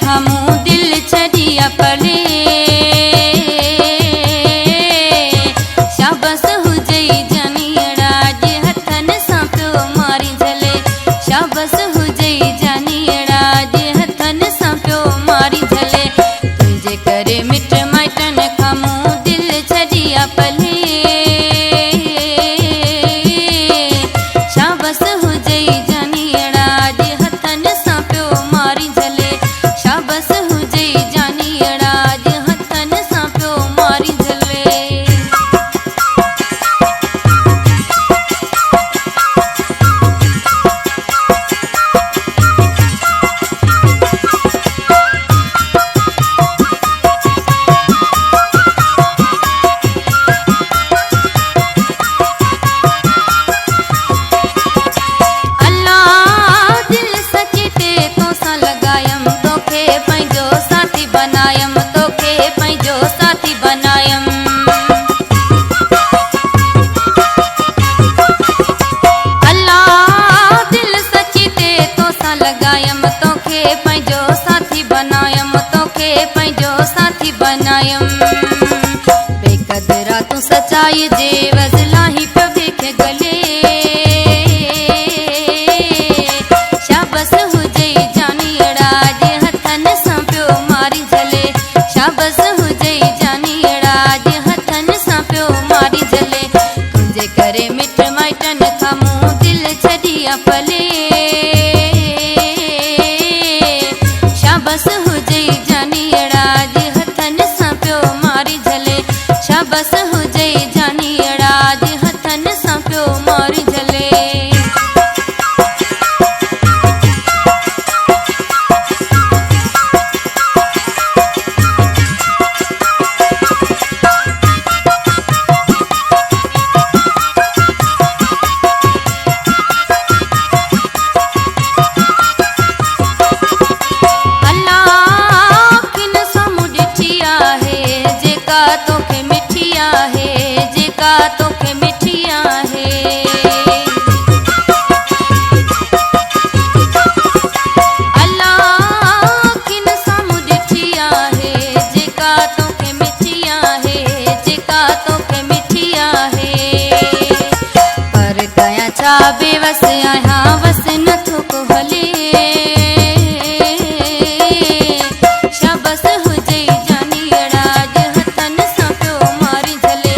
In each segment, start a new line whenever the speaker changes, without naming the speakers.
खां मूं दिल छॾिया पले शाबस हुजई जानीअड़ा जे हथन सां पियो मारी झले शाबस हुजई जानीअड़ा जे हथन सां पियो मारी झले तुंहिंजे करे मिट माइटन खां मूं दिल छॾिया पले शाबस हुजई जानीअड़ा जे हथन सां पियो मारी झले शाबस हुजई जानीअड़ा जे हथन सां पियो मारी झले लगायम तोखे पंहिंजो साथी बनायम तोखे पंहिंजो साथी बनायम बेक़दरा तूं सचाई जे वज़लाही पियो देखे गले शाबस हुजई जानीअड़ा जे हथन सां पियो मारी झले शाबस हुजई जानीअड़ा जे हथन सां पियो मारी झले तुंहिंजे करे मिट माइटन खां मूं दिल छॾिया पले शाबस हुजई जानीअड़ा जे हथन सां पियो मारी झले शाबस हुजई जानीअड़ा जे हथन सां पियो मारी झले तोखे मिठी आहे जेका तोखे मिठी आहे अल्लाह किन साम्हूं ॾिठी आहे जेका तोखे मिठी आहे जेका तोखे मिठी आहे पर कयां छा बेवस आहियां वस नथो को हले शाबस हुजई जानीअड़ा जे हथन सां पियो मारी झले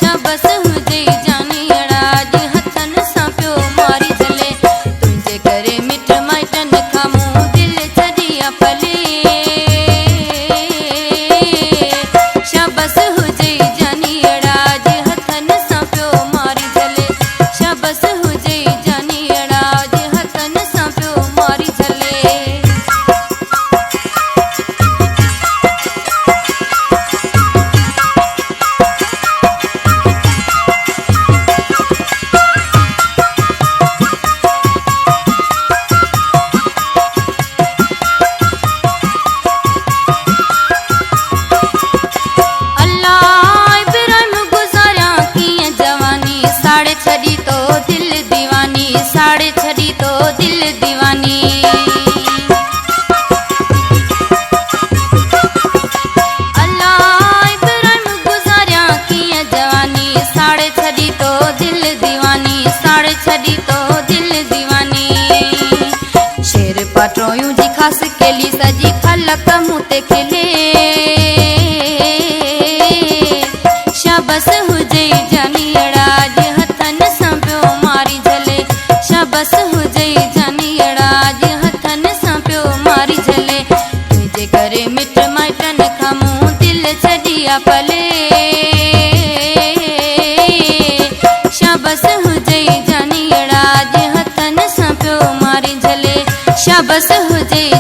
शाबस हुजई जानीअड़ा जे हथन सां पियो मारी झले तुंहिंजे करे मिट माइटन खां मूं दिल छॾिया पले शाबस हुजई जानीअड़ा जे हथन सां पियो मारी झले शाबस हुजई जानीअड़ा जे हथन सां पियो मारी झले छड़ी तो दिल दीवानी साड़े छड़ी तो दिल दीवानी अल्लाह इब्राहिम गुज़ारिया कीअं जवानी साड़े छड़ी तो दिल दीवानी साड़े छड़ी तो दिल दीवानी शेर पाट्रोयूं जी ख़ासि केली सजी ख़लक मूं ते खिले शाबस हुजई जानीअड़ा जे हथन सां पियो मारी झले शाबस हुजई जानीअड़ा जे हथन सां पियो मारी झले तुंहिंजे करे मिट माइटन खां मूं दिल छॾिया पले शाबस हुजई जानीअड़ा जे हथन सां पियो मारी झले शाबस हुजई